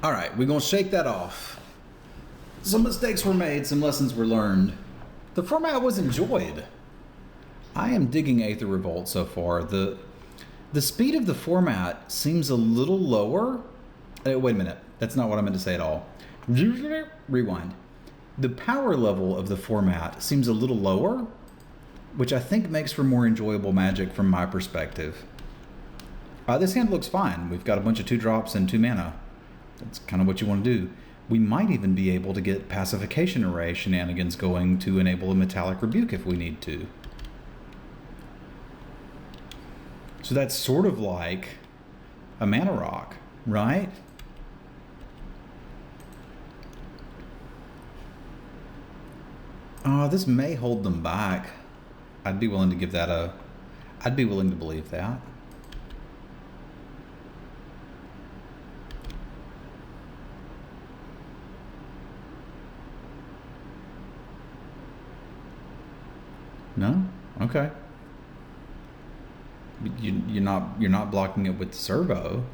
All right, we're going to shake that off. Some mistakes were made, some lessons were learned. The format was enjoyed. I am digging Aether Revolt so far. The speed of the format seems a little lower. Wait a minute. That's not what I meant to say at all. Rewind. The power level of the format seems a little lower, which I think makes for more enjoyable Magic from my perspective. This hand looks fine. We've got a bunch of 2-drops and 2 mana. That's kind of what you want to do. We might even be able to get Pacification Array shenanigans going to enable a Metallic Rebuke if we need to. So that's sort of like a mana rock, right? This may hold them back. I'd be willing to give that I'd be willing to believe that. No? Okay. You're not blocking it with the servo.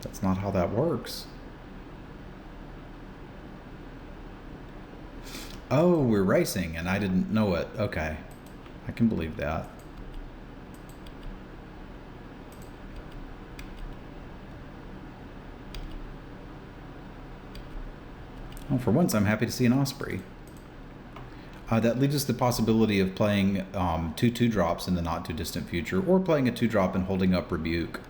That's not how that works. Oh, we're racing and I didn't know it. Okay. I can believe that. Well, for once, I'm happy to see an Osprey. That leaves us the possibility of playing 2 2-drops in the not too distant future, or playing a 2-drop and holding up Rebuke.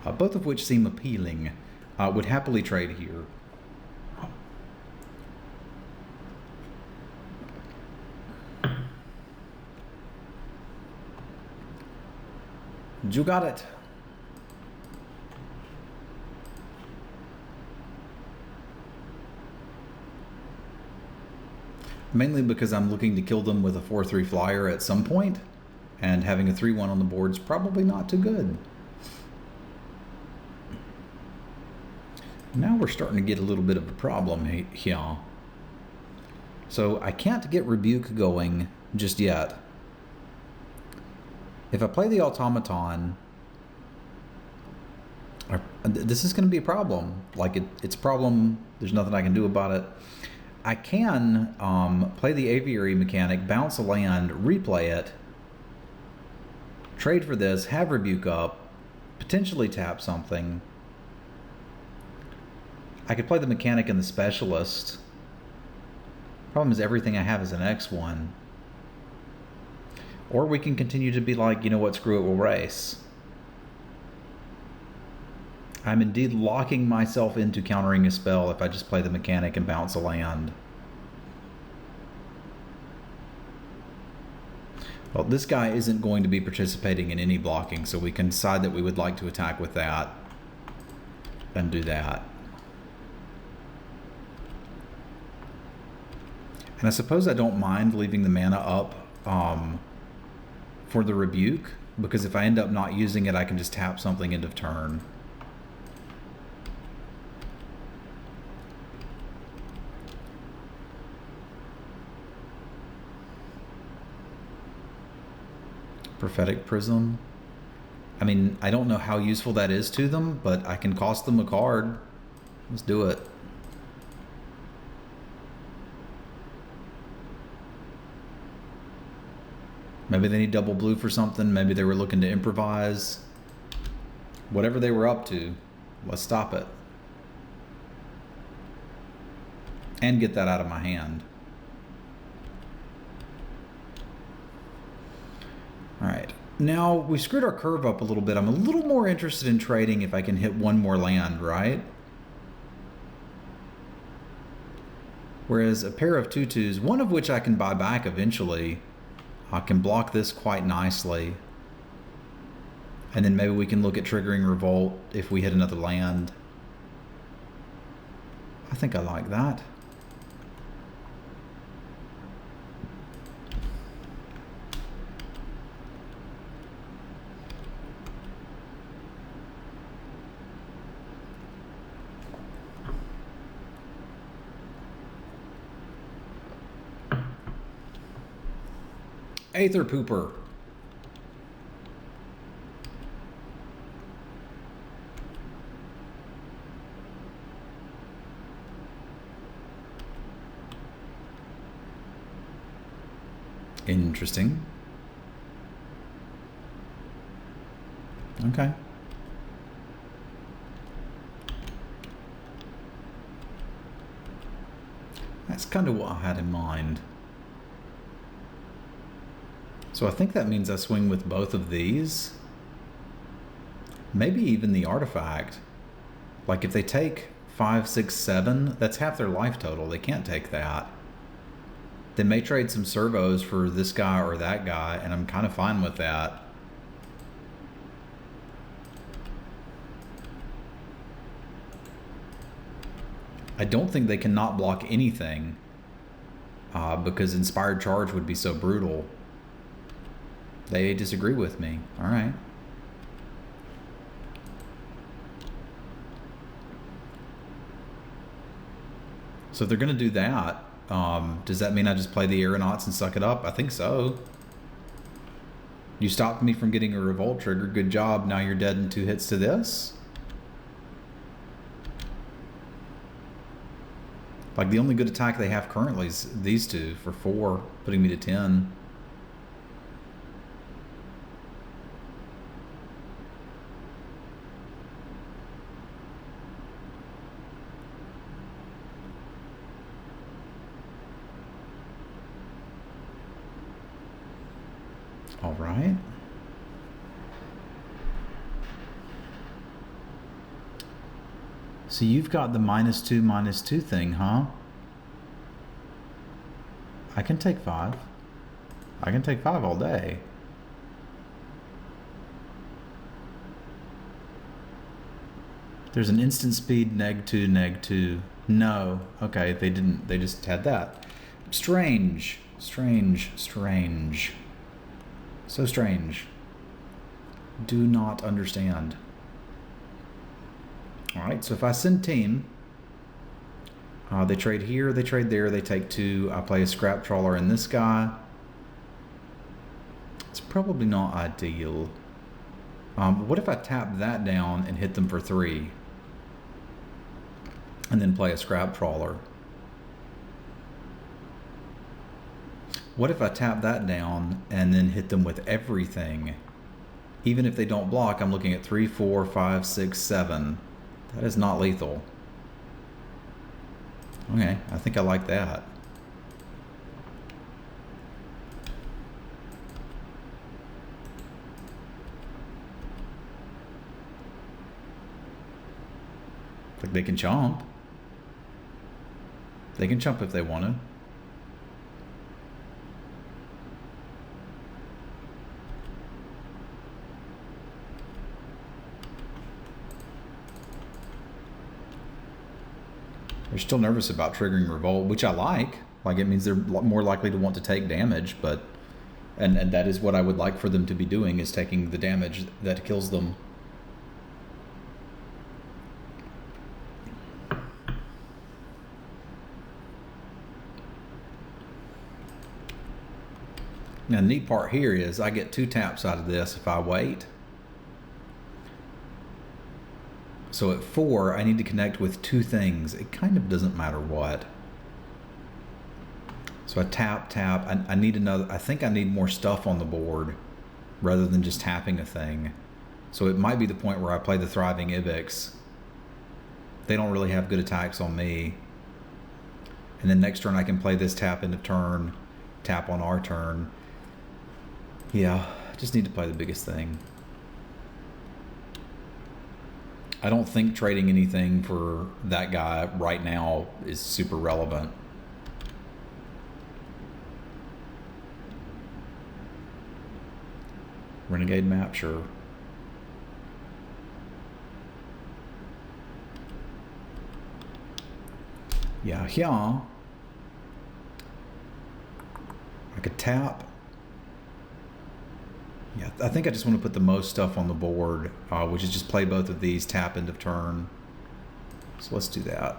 Both of which seem appealing. Would happily trade here. You got it. Mainly because I'm looking to kill them with a 4/3 flyer at some point, and having a 3/1 on the board's probably not too good. Now we're starting to get a little bit of a problem here. So I can't get Rebuke going just yet. If I play the Automaton, this is going to be a problem. Like it's a problem. There's nothing I can do about it. I can play the Aviary mechanic, bounce a land, replay it, trade for this, have Rebuke up, potentially tap something. I could play the mechanic and the specialist. Problem is everything I have is an X1. Or we can continue to be like, you know what, screw it, we'll race. I'm indeed locking myself into countering a spell if I just play the mechanic and bounce a land. Well, this guy isn't going to be participating in any blocking, so we can decide that we would like to attack with that and do that. And I suppose I don't mind leaving the mana up for the Rebuke, because if I end up not using it, I can just tap something end of turn. Prophetic Prism. I mean, I don't know how useful that is to them, but I can cost them a card. Let's do it. Maybe they need double blue for something. Maybe they were looking to improvise. Whatever they were up to, let's stop it. And get that out of my hand. All right. Now, we screwed our curve up a little bit. I'm a little more interested in trading if I can hit one more land, right? Whereas a pair of 2/2s, one of which I can buy back eventually, I can block this quite nicely. And then maybe we can look at triggering Revolt if we hit another land. I think I like that. Aether Pooper. Interesting. Okay. That's kind of what I had in mind. So I think that means I swing with both of these. Maybe even the artifact. Like if they take 5, 6, 7, that's half their life total. They can't take that. They may trade some servos for this guy or that guy, and I'm kind of fine with that. I don't think they can not block anything because Inspired Charge would be so brutal. They disagree with me. All right. So if they're going to do that, does that mean I just play the Aeronauts and suck it up? I think so. You stopped me from getting a Revolt trigger. Good job. Now you're dead in 2 hits to this? Like, the only good attack they have currently is these two for 4, putting me to 10. All right. So you've got the -2/-2 thing, huh? I can take 5. I can take 5 all day. There's an instant speed -2, -2. No. Okay, they didn't. They just had that. Strange. Strange. Strange. So strange. Do not understand. Alright, so if I send team, they trade here, they trade there, they take 2. I play a scrap trawler in this guy. It's probably not ideal. What if I tap that down and hit them for 3? And then play a scrap trawler? What if I tap that down and then hit them with everything? Even if they don't block, I'm looking at 3, 4, 5, 6, 7. That is not lethal. Okay, I think I like that. Like they can chomp. They can chomp if they want to. They're still nervous about triggering Revolt, which I like. Like, it means they're more likely to want to take damage, but... And that is what I would like for them to be doing, is taking the damage that kills them. Now, the neat part here is I get 2 taps out of this if I wait. So at 4, I need to connect with 2 things. It kind of doesn't matter what. So I tap. I need another. I think I need more stuff on the board rather than just tapping a thing. So it might be the point where I play the Thriving Ibex. They don't really have good attacks on me. And then next turn I can play this tap into turn, tap on our turn. Yeah, I just need to play the biggest thing. I don't think trading anything for that guy right now is super relevant. Renegade map, sure. Yeah. I could tap. Yeah, I think I just want to put the most stuff on the board, which is just play both of these, tap end of turn. So let's do that.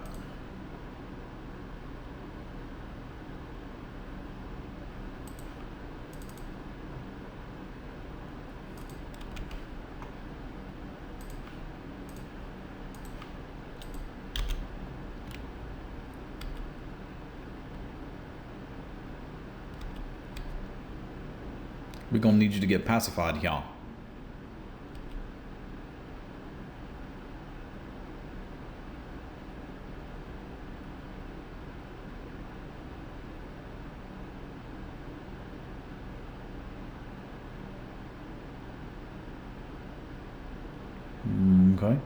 We're gonna need you to get pacified, y'all. Okay.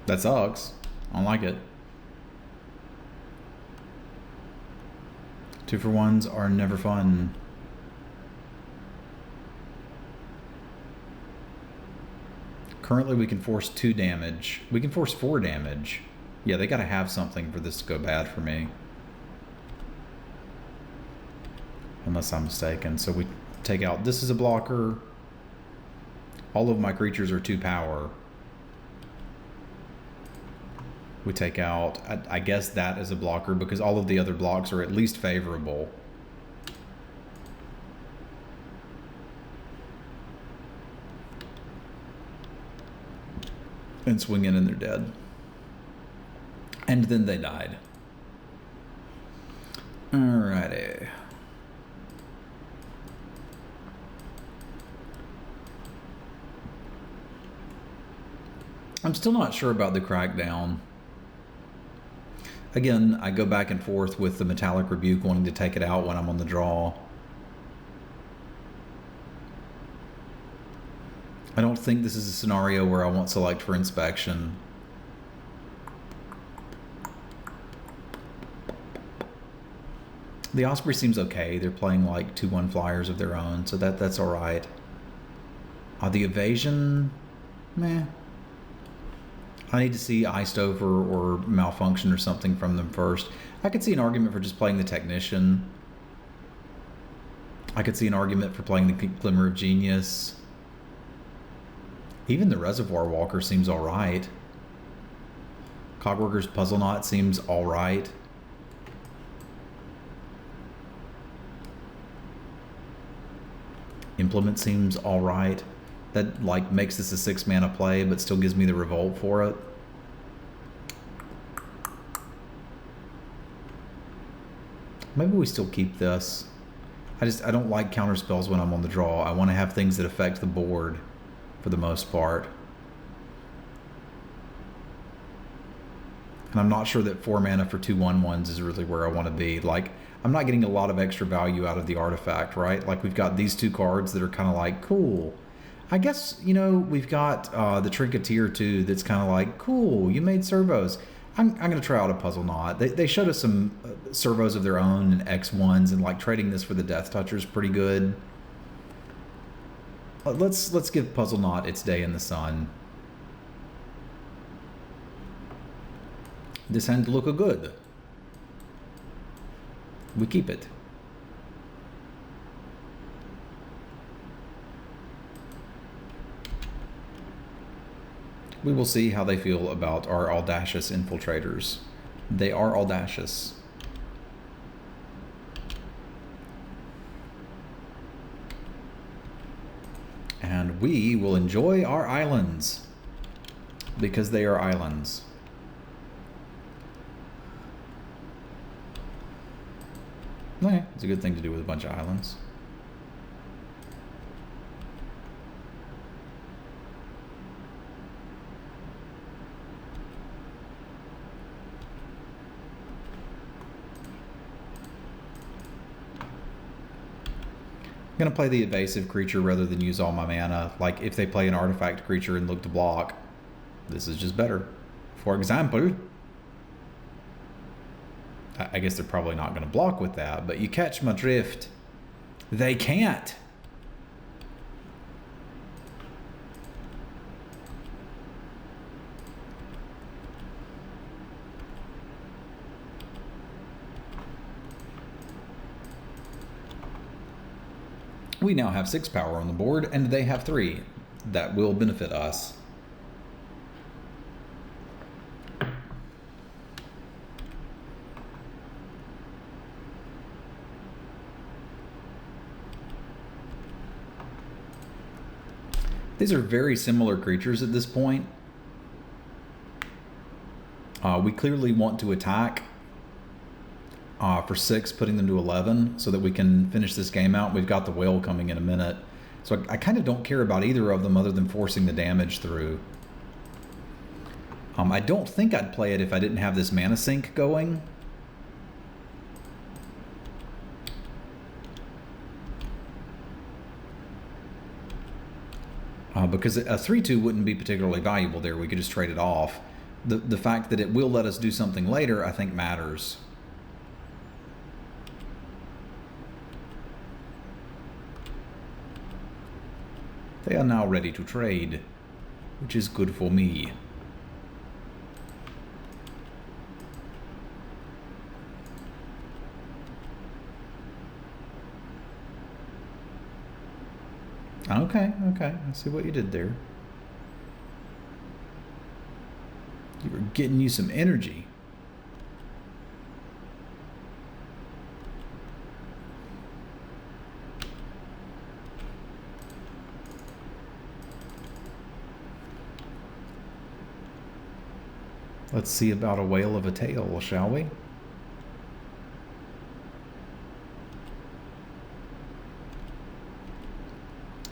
That sucks. I don't like it. 2-for-1s are never fun. Currently we can force 2 damage. We can force 4 damage. Yeah, they gotta have something for this to go bad for me. Unless I'm mistaken. So we take out, this is a blocker. All of my creatures are 2 power. We take out, I guess that is a blocker because all of the other blocks are at least favorable. And swing in and they're dead. And then they died. Alrighty. I'm still not sure about the crackdown. Again, I go back and forth with the Metallic Rebuke wanting to take it out when I'm on the draw. I don't think this is a scenario where I want Select for Inspection. The Osprey seems okay. They're playing like 2/1 flyers of their own, so that's alright. The Evasion, meh. I need to see Iced Over or Malfunction or something from them first. I could see an argument for just playing the Technician. I could see an argument for playing the Glimmer of Genius. Even the Reservoir Walker seems alright. Cogworker's Puzzle Knot seems alright. Implement seems alright. That like makes this a 6-mana play, but still gives me the Revolt for it. Maybe we still keep this. I don't like counter spells when I'm on the draw. I want to have things that affect the board for the most part. And I'm not sure that 4 mana for 2/1/1s is really where I want to be. Like, I'm not getting a lot of extra value out of the artifact, right? Like, we've got these 2 cards that are kind of like, cool. I guess, you know, we've got the Trinketeer too that's kind of like, cool, you made servos. I'm going to try out a Puzzle Knot. They showed us some servos of their own and X1s, and like trading this for the Death Toucher is pretty good. Let's give Puzzle Knot its day in the sun. This hand look good. We keep it. We will see how they feel about our audacious infiltrators. They are audacious. And we will enjoy our islands because they are islands. Okay, it's a good thing to do with a bunch of islands. I'm going to play the evasive creature rather than use all my mana. Like, if they play an artifact creature and look to block, this is just better. For example, I guess they're probably not going to block with that, but you catch my drift. They can't. We now have 6 power on the board, and they have 3. That will benefit us. These are very similar creatures at this point. We clearly want to attack. for 6, putting them to 11 so that we can finish this game out. We've got the whale coming in a minute. So I kind of don't care about either of them other than forcing the damage through. I don't think I'd play it if I didn't have this mana sink going. Because a 3-2 wouldn't be particularly valuable there. We could just trade it off. The fact that it will let us do something later, I think, matters. They are now ready to trade, which is good for me. Okay, okay. I see what you did there. You were getting you some energy. Let's see about a whale of a tail, shall we?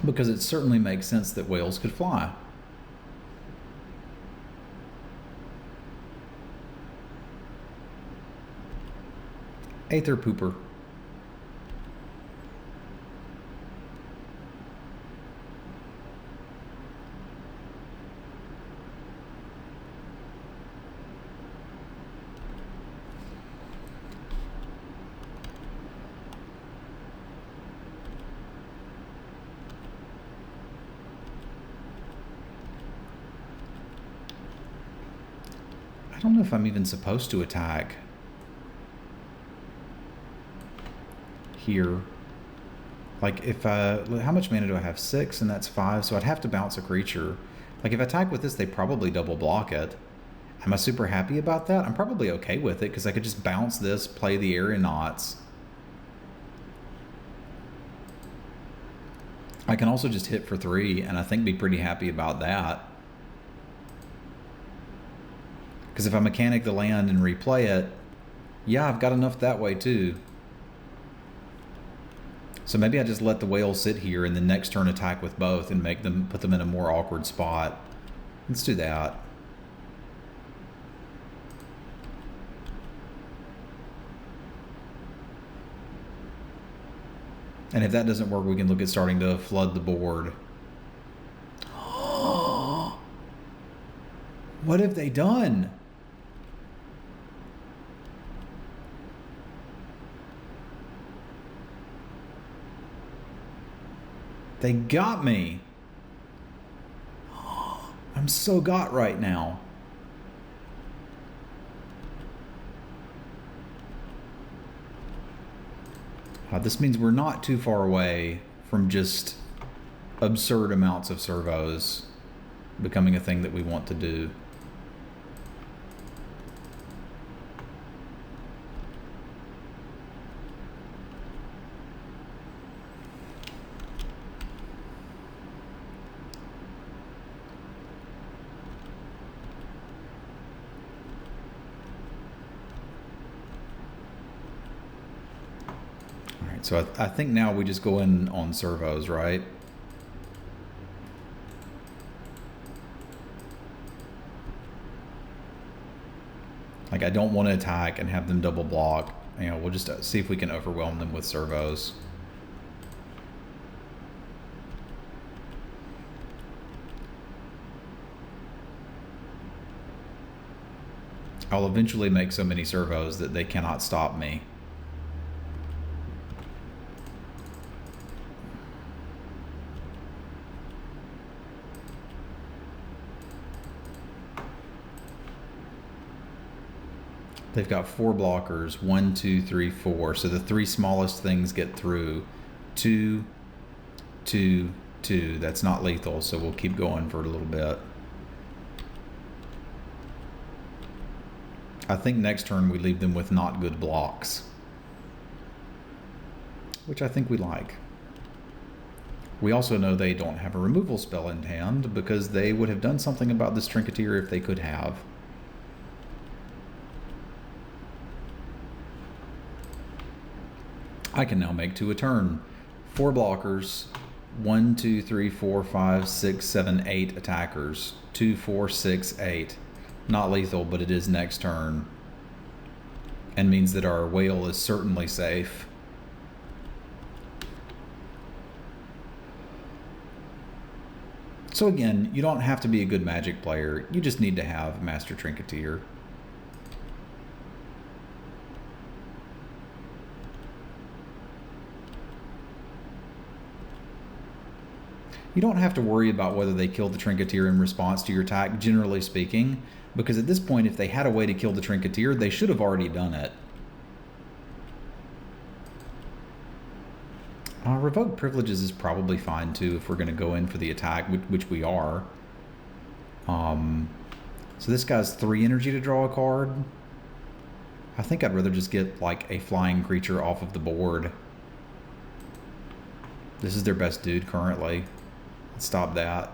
Because it certainly makes sense that whales could fly. Aether Pooper. I don't know if I'm even supposed to attack here. Like if how much mana do I have? 6, and that's 5, so I'd have to bounce a creature. Like if I attack with this, they probably double block it. Am I super happy about that? I'm probably okay with it because I could just bounce this, play the Aeronauts. I can also just hit for 3 and I think be pretty happy about that. Because if I mechanic the land and replay it, yeah, I've got enough that way too. So maybe I just let the whale sit here and then next turn attack with both and make them, put them in a more awkward spot. Let's do that. And if that doesn't work, we can look at starting to flood the board. What have they done? They got me. I'm so got right now. This means we're not too far away from just absurd amounts of servos becoming a thing that we want to do. So I think now we just go in on servos, right? Like I don't want to attack and have them double block. You know, we'll just see if we can overwhelm them with servos. I'll eventually make so many servos that they cannot stop me. They've got 4 blockers, 1, 2, 3, 4. So the 3 smallest things get through. 2, 2, 2. That's not lethal, so we'll keep going for a little bit. I think next turn we leave them with not good blocks, which I think we like. We also know they don't have a removal spell in hand because they would have done something about this Trinketeer if they could have. I can now make 2 a turn. 4 blockers. 1, 2, 3, 4, 5, 6, 7, 8 attackers. 2, 4, 6, 8. Not lethal, but it is next turn. And means that our whale is certainly safe. So again, you don't have to be a good Magic player. You just need to have Master Trinketeer. You don't have to worry about whether they kill the Trinketeer in response to your attack, generally speaking, because at this point, if they had a way to kill the Trinketeer, they should have already done it. Revoke Privileges is probably fine too if we're going to go in for the attack, which we are. So this guy's 3 energy to draw a card. I think I'd rather just get like a flying creature off of the board. This is their best dude currently. Let's stop that.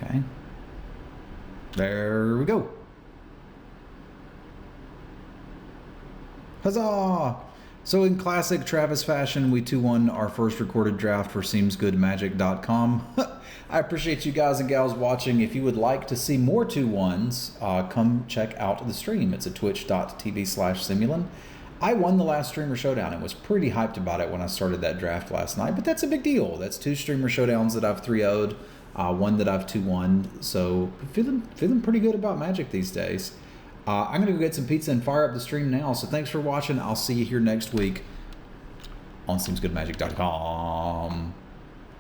Okay. There we go. Huzzah! So in classic Travis fashion, we 2-1 our first recorded draft for SeemsGoodMagic.com. I appreciate you guys and gals watching. If you would like to see more 2-1s, come check out the stream. It's at twitch.tv/Simulin. I won the last Streamer Showdown and was pretty hyped about it when I started that draft last night, but that's a big deal. That's 2 Streamer Showdowns that I've 3-0'd. One that I've 2-1'd, so feeling pretty good about Magic these days. I'm gonna go get some pizza and fire up the stream now. So thanks for watching. I'll see you here next week on SeemsGoodMagic.com.